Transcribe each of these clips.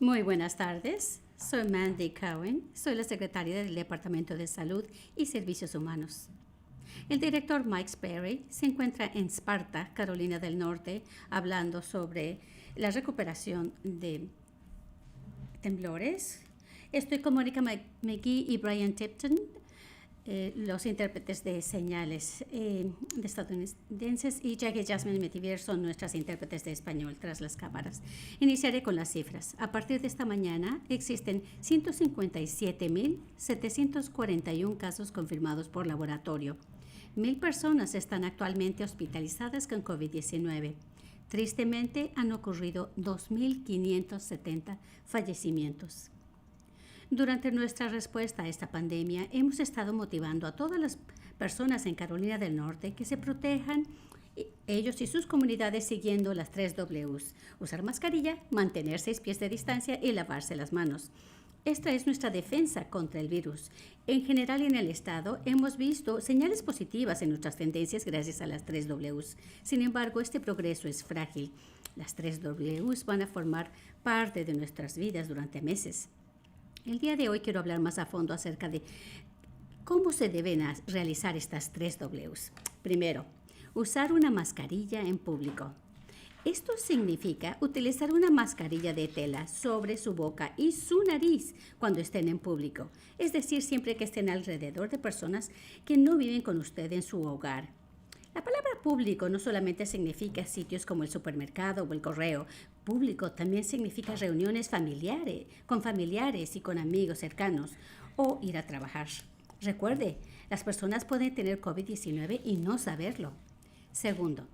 Muy buenas tardes. Soy Mandy Cohen. Soy la secretaria del Departamento de Salud y Servicios Humanos. El director Mike Sperry se encuentra en Sparta, Carolina del Norte, hablando sobre la recuperación de temblores. Estoy con Mónica McGee y Brian Tipton, los intérpretes de señales de estadounidenses, y Jack y Jasmine Metivier son nuestras intérpretes de español tras las cámaras. Iniciaré con las cifras. A partir de esta mañana existen 157.741 casos confirmados por laboratorio. 1,000 personas están actualmente hospitalizadas con COVID-19. Tristemente, han ocurrido 2.570 fallecimientos. Durante nuestra respuesta a esta pandemia, hemos estado motivando a todas las personas en Carolina del Norte que se protejan ellos y sus comunidades siguiendo las 3 Ws. Usar mascarilla, mantener 6 pies de distancia y lavarse las manos. Esta es nuestra defensa contra el virus. En general, en el estado hemos visto señales positivas en nuestras tendencias gracias a las 3 Ws. Sin embargo, este progreso es frágil. Las 3 Ws van a formar parte de nuestras vidas durante meses. El día de hoy quiero hablar más a fondo acerca de cómo se deben realizar estas 3 Ws. Primero, usar una mascarilla en público. Esto significa utilizar una mascarilla de tela sobre su boca y su nariz cuando estén en público, es decir, siempre que estén alrededor de personas que no viven con usted en su hogar. La palabra público no solamente significa sitios como el supermercado o el correo. Público también significa reuniones familiares, con familiares y con amigos cercanos, o ir a trabajar. Recuerde, las personas pueden tener COVID-19 y no saberlo. Segundo,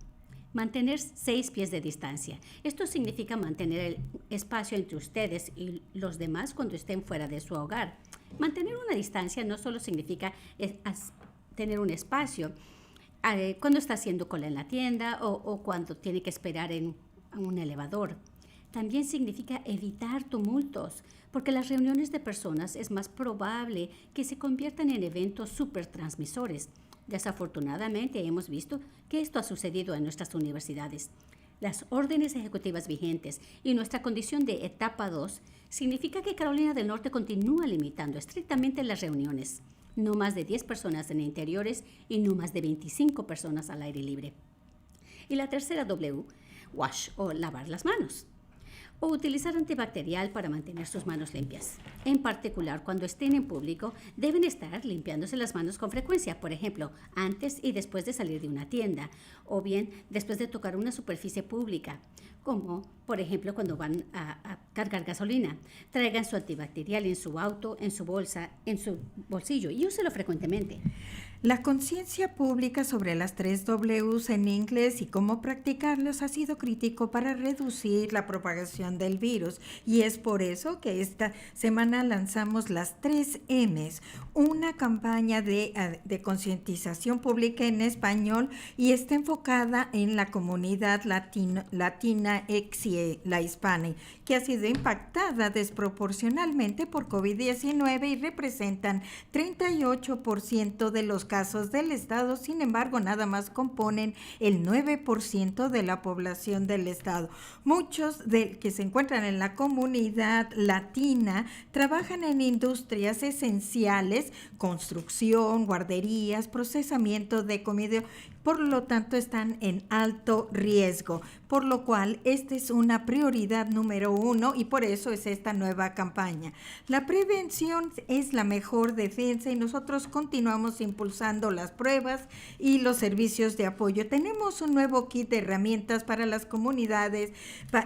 mantener 6 pies de distancia. Esto significa mantener el espacio entre ustedes y los demás cuando estén fuera de su hogar. Mantener una distancia no solo significa tener un espacio cuando está haciendo cola en la tienda o cuando tiene que esperar en un elevador. También significa evitar tumultos, porque las reuniones de personas es más probable que se conviertan en eventos supertransmisores. Desafortunadamente, hemos visto que esto ha sucedido en nuestras universidades. Las órdenes ejecutivas vigentes y nuestra condición de etapa 2 significa que Carolina del Norte continúa limitando estrictamente las reuniones. No más de 10 personas en interiores y no más de 25 personas al aire libre. Y la tercera W, wash o lavar las manos. O utilizar antibacterial para mantener sus manos limpias. En particular, cuando estén en público, deben estar limpiándose las manos con frecuencia, por ejemplo, antes y después de salir de una tienda, o bien después de tocar una superficie pública, como por ejemplo cuando van a cargar gasolina. Traigan su antibacterial en su auto, en su bolsa, en su bolsillo y úselo frecuentemente. La conciencia pública sobre las 3 Ws en inglés y cómo practicarlos ha sido crítico para reducir la propagación del virus, y es por eso que esta semana lanzamos las 3 Ms, una campaña de concientización pública en español, y está enfocada en la comunidad latina y la hispana, que ha sido impactada desproporcionalmente por COVID-19 y representan 38% de los casos del estado. Sin embargo, nada más componen el 9% de la población del estado. Muchos que se encuentran en la comunidad latina trabajan en industrias esenciales, construcción, guarderías, procesamiento de comida, por lo tanto están en alto riesgo, por lo cual esta es una prioridad número 1 y por eso es esta nueva campaña. La prevención es la mejor defensa y nosotros continuamos impulsando las pruebas y los servicios de apoyo. Tenemos un nuevo kit de herramientas para las comunidades,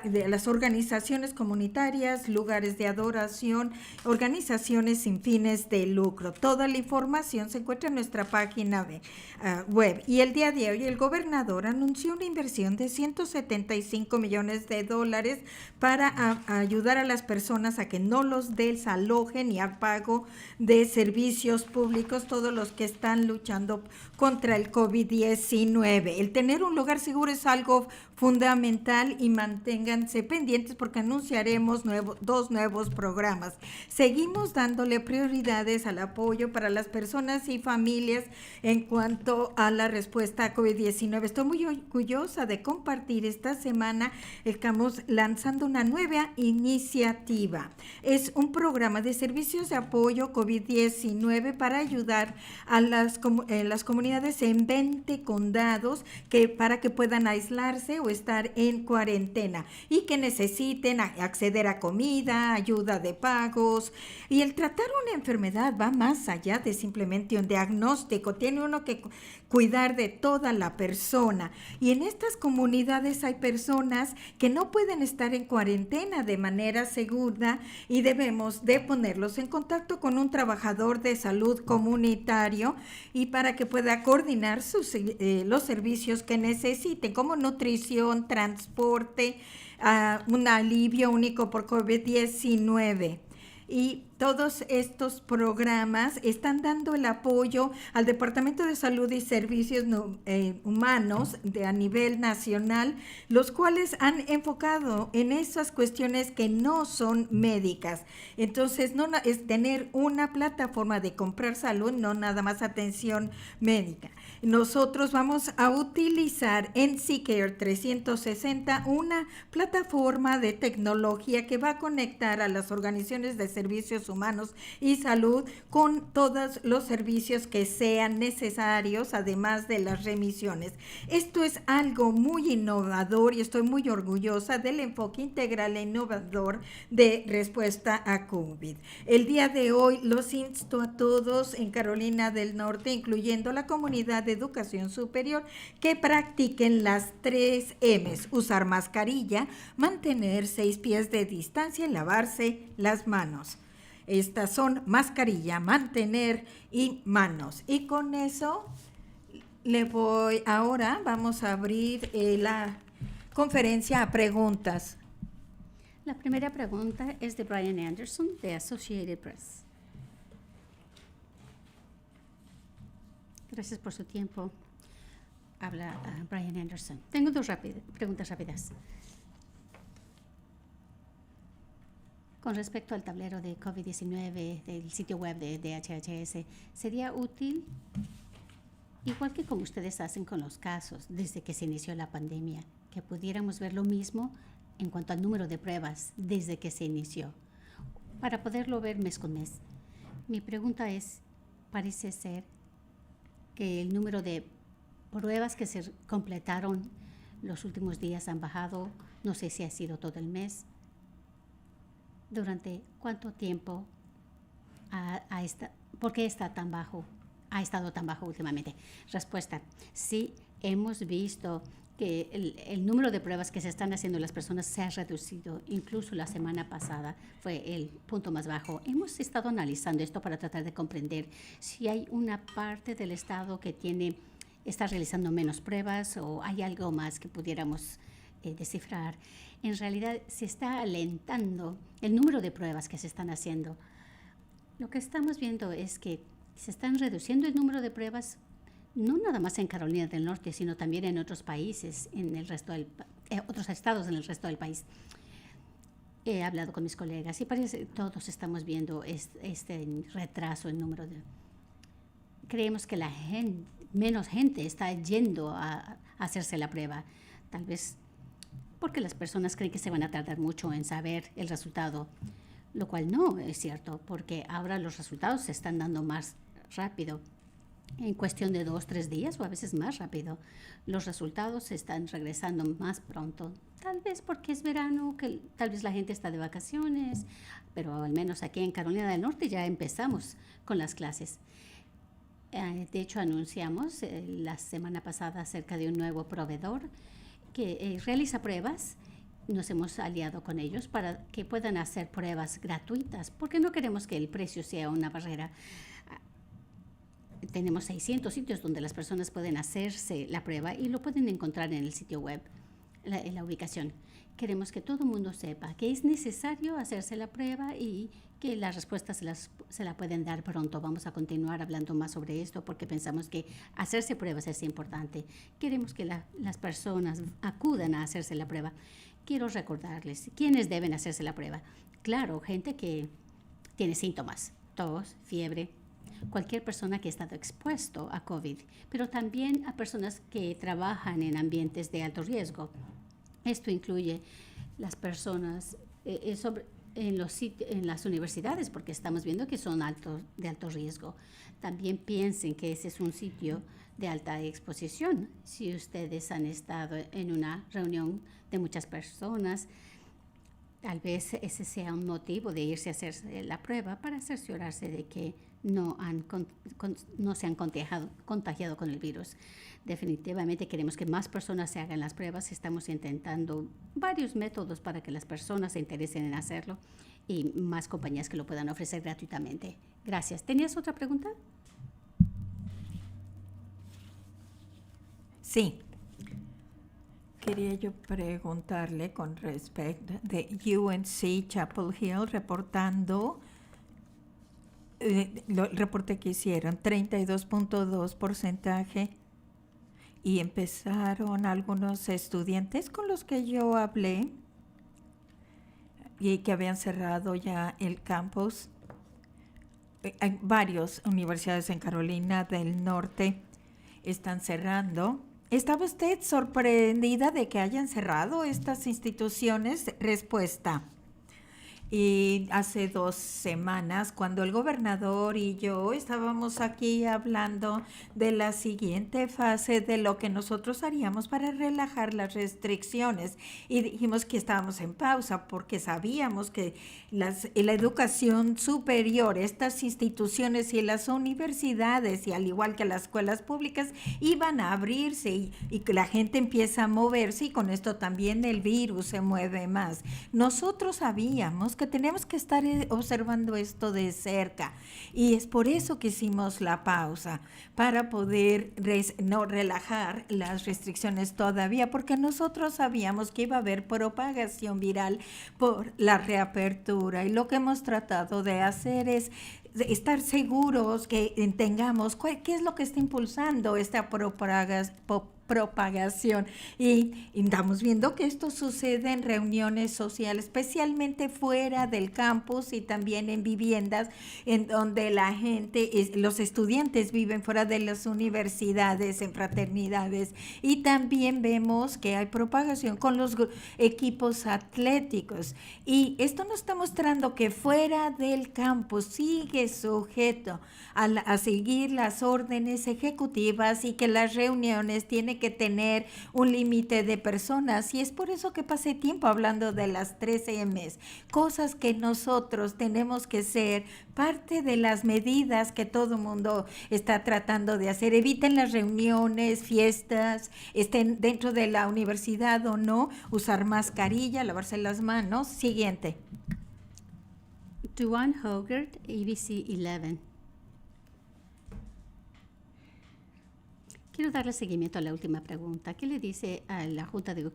de las organizaciones comunitarias, lugares de adoración, organizaciones sin fines de lucro. Toda la información se encuentra en nuestra página web. Y el día de hoy el gobernador anunció una inversión de $175 millones para ayudar a las personas a que no los desalojen y a pago de servicios públicos, todos los que están luchando contra el COVID-19. El tener un lugar seguro es algo fundamental y manténganse pendientes porque anunciaremos 2 nuevos programas. Seguimos dándole prioridades al apoyo para las personas y familias en cuanto a la respuesta respuesta a COVID-19. Estoy muy orgullosa de compartir esta semana. Estamos lanzando una nueva iniciativa. Es un programa de servicios de apoyo COVID-19 para ayudar a las comunidades en 20 condados para que puedan aislarse o estar en cuarentena y que necesiten acceder a comida, ayuda de pagos. Y el tratar una enfermedad va más allá de simplemente un diagnóstico. Tiene uno que cuidar de toda la persona. Y en estas comunidades hay personas que no pueden estar en cuarentena de manera segura y debemos de ponerlos en contacto con un trabajador de salud comunitario y para que pueda coordinar los servicios que necesiten, como nutrición, transporte, un alivio único por COVID-19. Y todos estos programas están dando el apoyo al Departamento de Salud y Servicios Humanos a nivel nacional, los cuales han enfocado en esas cuestiones que no son médicas. Entonces, no es tener una plataforma de comprar salud, no nada más atención médica. Nosotros vamos a utilizar en CCare 360 una plataforma de tecnología que va a conectar a las organizaciones de servicios humanos y salud con todos los servicios que sean necesarios, además de las remisiones. Esto es algo muy innovador y estoy muy orgullosa del enfoque integral e innovador de respuesta a COVID. El día de hoy los insto a todos en Carolina del Norte, incluyendo la comunidad de educación superior, que practiquen las 3 M's: usar mascarilla, mantener 6 pies de distancia y lavarse las manos. Estas son mascarilla, mantener y manos. Y con eso ahora vamos a abrir la conferencia a preguntas. La primera pregunta es de Brian Anderson, de Associated Press. Gracias por su tiempo. Habla Brian Anderson. Tengo 2 preguntas rápidas. Con respecto al tablero de COVID-19 del sitio web de DHHS, ¿sería útil, igual que como ustedes hacen con los casos desde que se inició la pandemia, que pudiéramos ver lo mismo en cuanto al número de pruebas desde que se inició, para poderlo ver mes con mes? Mi pregunta es, parece ser que el número de pruebas que se completaron los últimos días han bajado, no sé si ha sido todo el mes. ¿Durante cuánto tiempo por qué está tan bajo? Ha estado tan bajo últimamente. Respuesta: sí, hemos visto que el número de pruebas que se están haciendo las personas se ha reducido. Incluso la semana pasada fue el punto más bajo. Hemos estado analizando esto para tratar de comprender si hay una parte del estado que está realizando menos pruebas o hay algo más que pudiéramos descifrar. En realidad se está alentando el número de pruebas que se están haciendo. Lo que estamos viendo es que se están reduciendo el número de pruebas, no nada más en Carolina del Norte, sino también en otros países, en el resto otros estados en el resto del país. He hablado con mis colegas y parece que todos estamos viendo este retraso en número de... Creemos que menos gente está yendo a hacerse la prueba, tal vez porque las personas creen que se van a tardar mucho en saber el resultado, lo cual no es cierto, porque ahora los resultados se están dando más rápido. En cuestión de 2-3 días o a veces más rápido, los resultados se están regresando más pronto. Tal vez porque es verano, que tal vez la gente está de vacaciones, pero al menos aquí en Carolina del Norte ya empezamos con las clases. De hecho, anunciamos la semana pasada acerca de un nuevo proveedor que realiza pruebas. Nos hemos aliado con ellos para que puedan hacer pruebas gratuitas, porque no queremos que el precio sea una barrera. Tenemos 600 sitios donde las personas pueden hacerse la prueba y lo pueden encontrar en el sitio web, en la ubicación. Queremos que todo el mundo sepa que es necesario hacerse la prueba y que las respuestas se la pueden dar pronto. Vamos a continuar hablando más sobre esto porque pensamos que hacerse pruebas es importante. Queremos que las personas acudan a hacerse la prueba. Quiero recordarles quiénes deben hacerse la prueba. Claro, gente que tiene síntomas, tos, fiebre, cualquier persona que ha estado expuesto a COVID, pero también a personas que trabajan en ambientes de alto riesgo. Esto incluye las personas en las universidades, porque estamos viendo que son de alto riesgo. También piensen que ese es un sitio de alta exposición. Si ustedes han estado en una reunión de muchas personas, tal vez ese sea un motivo de irse a hacer la prueba para cerciorarse de que no se han contagiado con el virus. Definitivamente queremos que más personas se hagan las pruebas. Estamos intentando varios métodos para que las personas se interesen en hacerlo y más compañías que lo puedan ofrecer gratuitamente. Gracias. ¿Tenías otra pregunta? Sí. Quería yo preguntarle con respecto de UNC Chapel Hill reportando el reporte que hicieron, 32.2%, y empezaron algunos estudiantes con los que yo hablé y que habían cerrado ya el campus. Hay varias universidades en Carolina del Norte están cerrando. ¿Estaba usted sorprendida de que hayan cerrado estas instituciones? Respuesta. Y hace 2 semanas, cuando el gobernador y yo estábamos aquí hablando de la siguiente fase de lo que nosotros haríamos para relajar las restricciones, y dijimos que estábamos en pausa porque sabíamos que la educación superior, estas instituciones y las universidades, y al igual que las escuelas públicas, iban a abrirse y que la gente empieza a moverse, y con esto también el virus se mueve más. Nosotros sabíamos que tenemos que estar observando esto de cerca, y es por eso que hicimos la pausa, para poder no relajar las restricciones todavía, porque nosotros sabíamos que iba a haber propagación viral por la reapertura, y lo que hemos tratado de hacer es estar seguros que tengamos qué es lo que está impulsando esta propagación, y estamos viendo que esto sucede en reuniones sociales, especialmente fuera del campus y también en viviendas en donde la gente, los estudiantes viven fuera de las universidades, en fraternidades, y también vemos que hay propagación con los equipos atléticos, y esto nos está mostrando que fuera del campus sigue sujeto a seguir las órdenes ejecutivas, y que las reuniones tienen que tener un límite de personas, y es por eso que pasé tiempo hablando de las 3 M's, cosas que nosotros tenemos que ser parte de las medidas que todo el mundo está tratando de hacer. Eviten las reuniones, fiestas, estén dentro de la universidad o no, usar mascarilla, lavarse las manos. Siguiente. Duane Hogarth, ABC 11. Quiero darle seguimiento a la última pregunta. ¿Qué le dice a la Junta de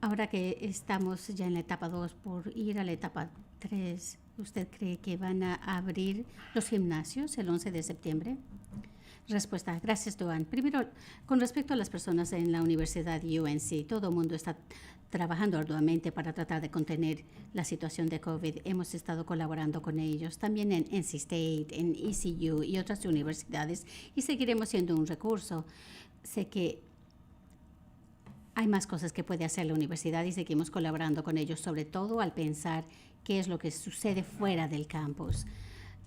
ahora que estamos ya en la etapa 2 por ir a la etapa 3, ¿usted cree que van a abrir los gimnasios el 11 de septiembre? Respuesta. Gracias, Duane. Primero, con respecto a las personas en la Universidad UNC, todo el mundo está trabajando arduamente para tratar de contener la situación de COVID. Hemos estado colaborando con ellos, también en NC State, en ECU y otras universidades, y seguiremos siendo un recurso. Sé que hay más cosas que puede hacer la universidad y seguimos colaborando con ellos, sobre todo al pensar qué es lo que sucede fuera del campus.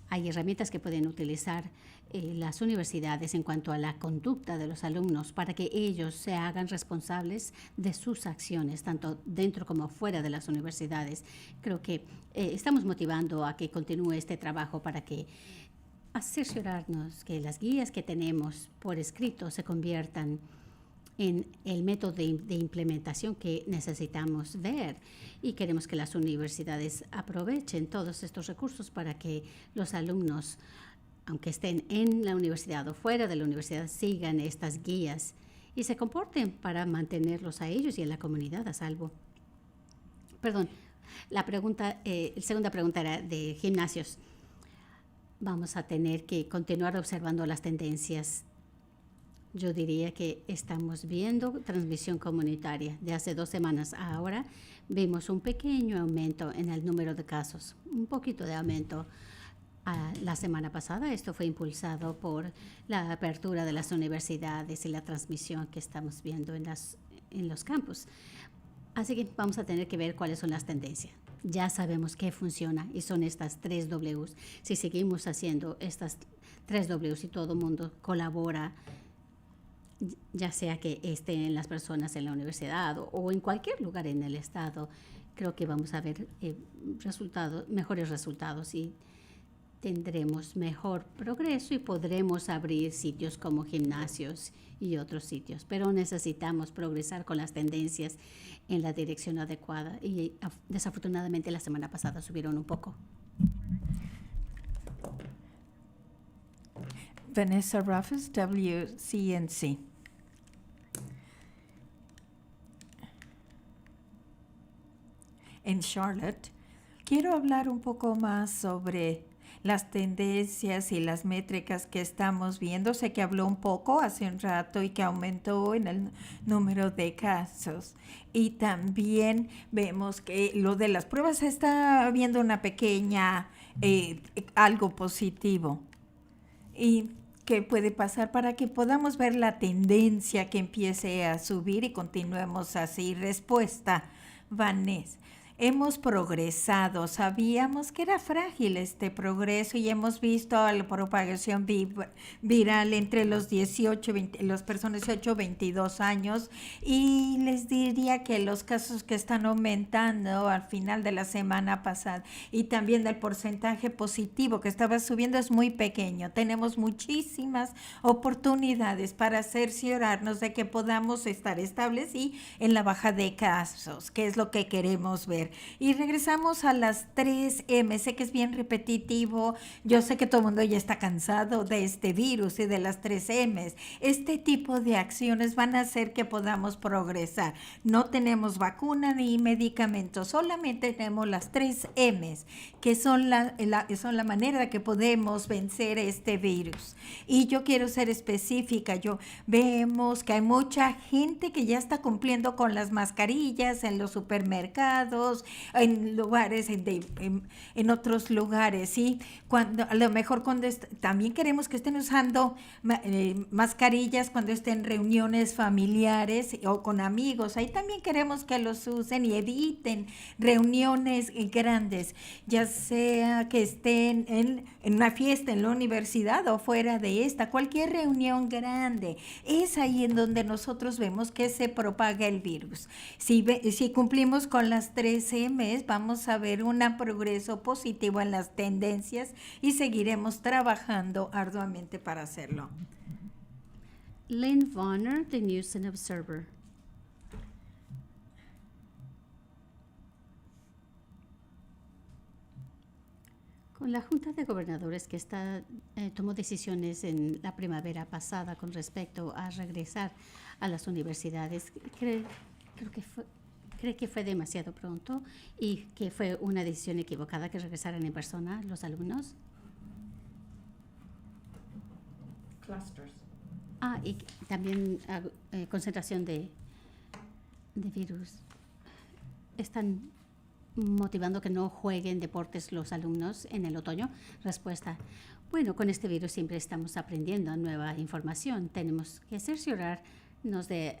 Hay herramientas que pueden utilizar las universidades en cuanto a la conducta de los alumnos para que ellos se hagan responsables de sus acciones, tanto dentro como fuera de las universidades. Creo que estamos motivando a que continúe este trabajo para que cerciorarnos que las guías que tenemos por escrito se conviertan en el método de implementación que necesitamos ver, y queremos que las universidades aprovechen todos estos recursos para que los alumnos, aunque estén en la universidad o fuera de la universidad, sigan estas guías y se comporten para mantenerlos a ellos y a la comunidad a salvo. Perdón, la segunda pregunta era de gimnasios. Vamos a tener que continuar observando las tendencias Yo diría que estamos viendo transmisión comunitaria. De hace 2 semanas a ahora vimos un pequeño aumento en el número de casos, un poquito de aumento. La semana pasada esto fue impulsado por la apertura de las universidades y la transmisión que estamos viendo en los campus. Así que vamos a tener que ver cuáles son las tendencias. Ya sabemos qué funciona y son estas 3 Ws. Si seguimos haciendo estas 3 Ws y todo el mundo colabora, ya sea que estén las personas en la universidad o en cualquier lugar en el estado, creo que vamos a ver mejores resultados y tendremos mejor progreso y podremos abrir sitios como gimnasios y otros sitios. Pero necesitamos progresar con las tendencias en la dirección adecuada y desafortunadamente la semana pasada subieron un poco. Vanessa Ruffus, WCNC. En Charlotte, quiero hablar un poco más sobre las tendencias y las métricas que estamos viendo. Sé que habló un poco hace un rato y que aumentó en el número de casos. Y también vemos que lo de las pruebas está viendo una pequeña, algo positivo. Y qué puede pasar para que podamos ver la tendencia que empiece a subir y continuemos así. Respuesta, Vanessa. Hemos progresado, sabíamos que era frágil este progreso y hemos visto la propagación viral entre los 18, las personas 18 22 años y les diría que los casos que están aumentando al final de la semana pasada y también el porcentaje positivo que estaba subiendo es muy pequeño. Tenemos muchísimas oportunidades para cerciorarnos de que podamos estar estables y en la baja de casos, que es lo que queremos ver. Y regresamos a las 3M. Sé que es bien repetitivo. Yo sé que todo el mundo ya está cansado de este virus y de las 3Ms. Este tipo de acciones van a hacer que podamos progresar. No tenemos vacuna ni medicamentos, solamente tenemos las 3Ms, que son son la manera de que podemos vencer este virus. Y yo quiero ser específica. Vemos que hay mucha gente que ya está cumpliendo con las mascarillas en los supermercados, en lugares, en otros lugares, ¿sí? A lo mejor también queremos que estén usando mascarillas cuando estén en reuniones familiares o con amigos. Ahí también queremos que los usen y eviten reuniones grandes, ya sea que estén en una fiesta en la universidad o fuera de esta, cualquier reunión grande. Es ahí en donde nosotros vemos que se propaga el virus. Si cumplimos con las 3M, vamos a ver un progreso positivo en las tendencias y seguiremos trabajando arduamente para hacerlo. Lynn Vonner, The News and Observer. Con la Junta de Gobernadores que tomó decisiones en la primavera pasada con respecto a regresar a las universidades, creo que fue demasiado pronto y que fue una decisión equivocada que regresaran en persona los alumnos. Clusters. Y también concentración de virus. Están motivando que no jueguen deportes los alumnos en el otoño. Respuesta. Bueno, con este virus siempre estamos aprendiendo nueva información. Tenemos que cerciorarnos de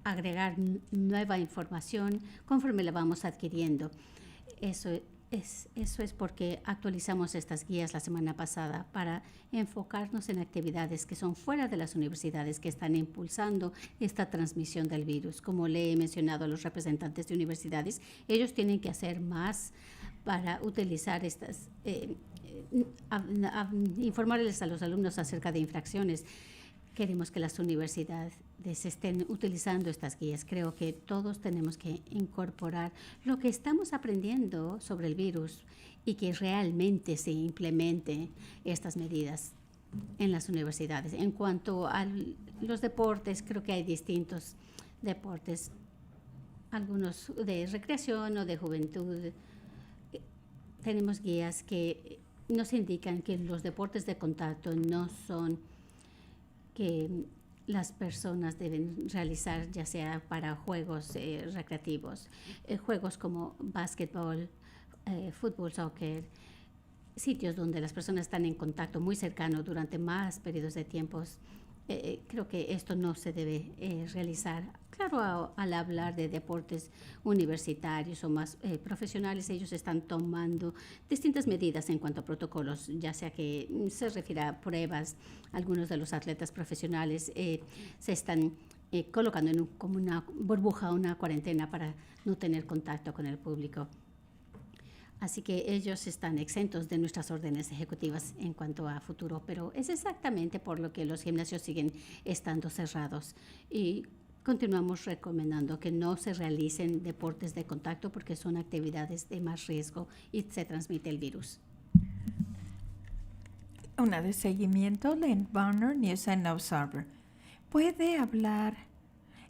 agregar nueva información conforme la vamos adquiriendo. Eso es porque actualizamos estas guías la semana pasada para enfocarnos en actividades que son fuera de las universidades que están impulsando esta transmisión del virus. Como le he mencionado a los representantes de universidades, ellos tienen que hacer más para utilizar informarles a los alumnos acerca de infracciones. Queremos que las universidades estén utilizando estas guías. Creo que todos tenemos que incorporar lo que estamos aprendiendo sobre el virus y que realmente se implementen estas medidas en las universidades. En cuanto a los deportes, creo que hay distintos deportes, algunos de recreación o de juventud. Tenemos guías que nos indican que los deportes de contacto no son que las personas deben realizar, ya sea para juegos recreativos, juegos como básquetbol, fútbol, soccer, sitios donde las personas están en contacto muy cercano durante más periodos de tiempos. Creo que esto no se debe realizar. Claro, al hablar de deportes universitarios o más profesionales, ellos están tomando distintas medidas en cuanto a protocolos, ya sea que se refiere a pruebas. Algunos de los atletas profesionales se están colocando en como una burbuja, una cuarentena para no tener contacto con el público. Así que ellos están exentos de nuestras órdenes ejecutivas en cuanto a futuro, pero es exactamente por lo que los gimnasios siguen estando cerrados y continuamos recomendando que no se realicen deportes de contacto porque son actividades de más riesgo y se transmite el virus. Una de seguimiento, Lynn Bonner, News and Observer. ¿Puede hablar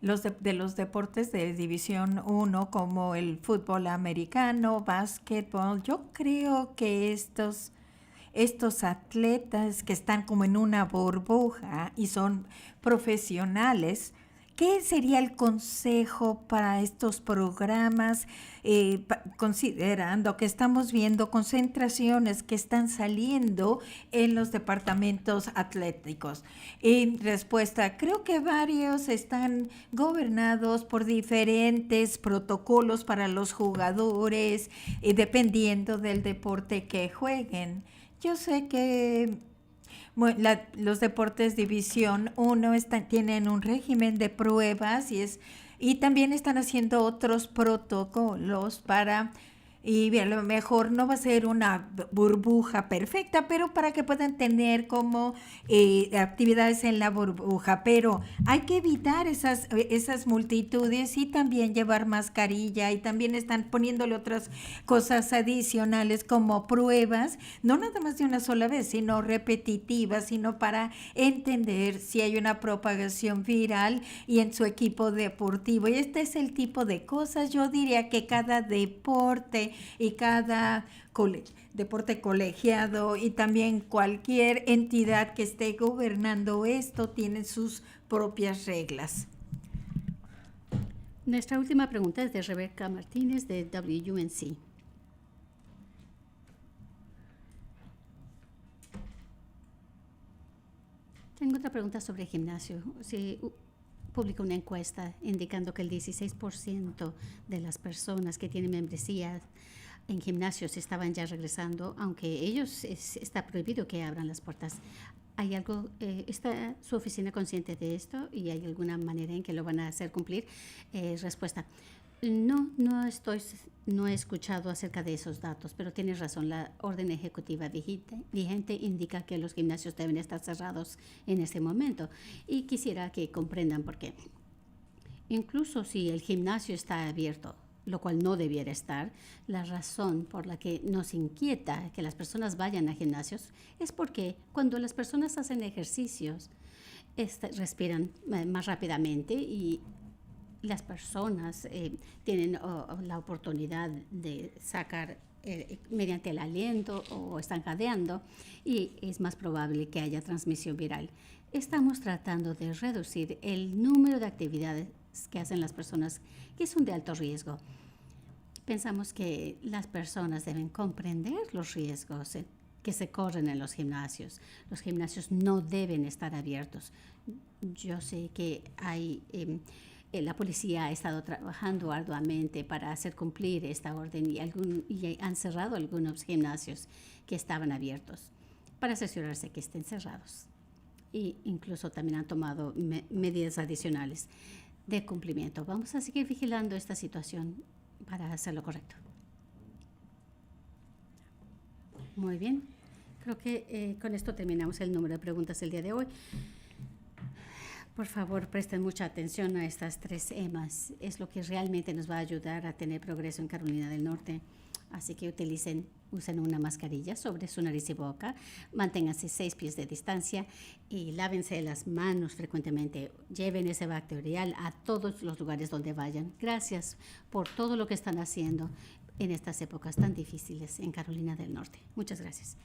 de los deportes de División 1 como el fútbol americano, básquetbol? Yo creo que estos atletas que están como en una burbuja y son profesionales, ¿qué sería el consejo para estos programas, considerando que estamos viendo concentraciones que están saliendo en los departamentos atléticos? En respuesta, creo que varios están gobernados por diferentes protocolos para los jugadores, dependiendo del deporte que jueguen. Yo sé que los deportes División 1 tienen un régimen de pruebas y también están haciendo otros protocolos y a lo mejor no va a ser una burbuja perfecta, pero para que puedan tener como actividades en la burbuja. Pero hay que evitar esas multitudes y también llevar mascarilla, y también están poniéndole otras cosas adicionales como pruebas, no nada más de una sola vez, sino repetitivas, sino para entender si hay una propagación viral y en su equipo deportivo. Y este es el tipo de cosas, yo diría que cada deporte y cada deporte colegiado y también cualquier entidad que esté gobernando esto tiene sus propias reglas. Nuestra última pregunta es de Rebeca Martínez de WUNC. Tengo otra pregunta sobre gimnasio. Si publica una encuesta indicando que el 16% de las personas que tienen membresía en gimnasios estaban ya regresando, aunque ellos está prohibido que abran las puertas. ¿Hay algo, está su oficina consciente de esto y hay alguna manera en que lo van a hacer cumplir? Respuesta. No he escuchado acerca de esos datos, pero tienes razón. La orden ejecutiva vigente indica que los gimnasios deben estar cerrados en este momento. Y quisiera que comprendan por qué. Incluso si el gimnasio está abierto, lo cual no debiera estar, la razón por la que nos inquieta que las personas vayan a gimnasios es porque cuando las personas hacen ejercicios, respiran más rápidamente y las personas tienen la oportunidad de sacar mediante el aliento o están jadeando y es más probable que haya transmisión viral. Estamos tratando de reducir el número de actividades que hacen las personas que son de alto riesgo. Pensamos que las personas deben comprender los riesgos que se corren en los gimnasios. Los gimnasios no deben estar abiertos. Yo sé que hay la policía ha estado trabajando arduamente para hacer cumplir esta orden y han cerrado algunos gimnasios que estaban abiertos para asegurarse que estén cerrados. E incluso también han tomado medidas adicionales de cumplimiento. Vamos a seguir vigilando esta situación para hacer lo correcto. Muy bien. Creo que con esto terminamos el número de preguntas del día de hoy. Por favor, presten mucha atención a estas 3 EMAs. Es lo que realmente nos va a ayudar a tener progreso en Carolina del Norte. Así que usen una mascarilla sobre su nariz y boca, manténganse 6 pies de distancia y lávense las manos frecuentemente. Lleven ese bacterial a todos los lugares donde vayan. Gracias por todo lo que están haciendo en estas épocas tan difíciles en Carolina del Norte. Muchas gracias.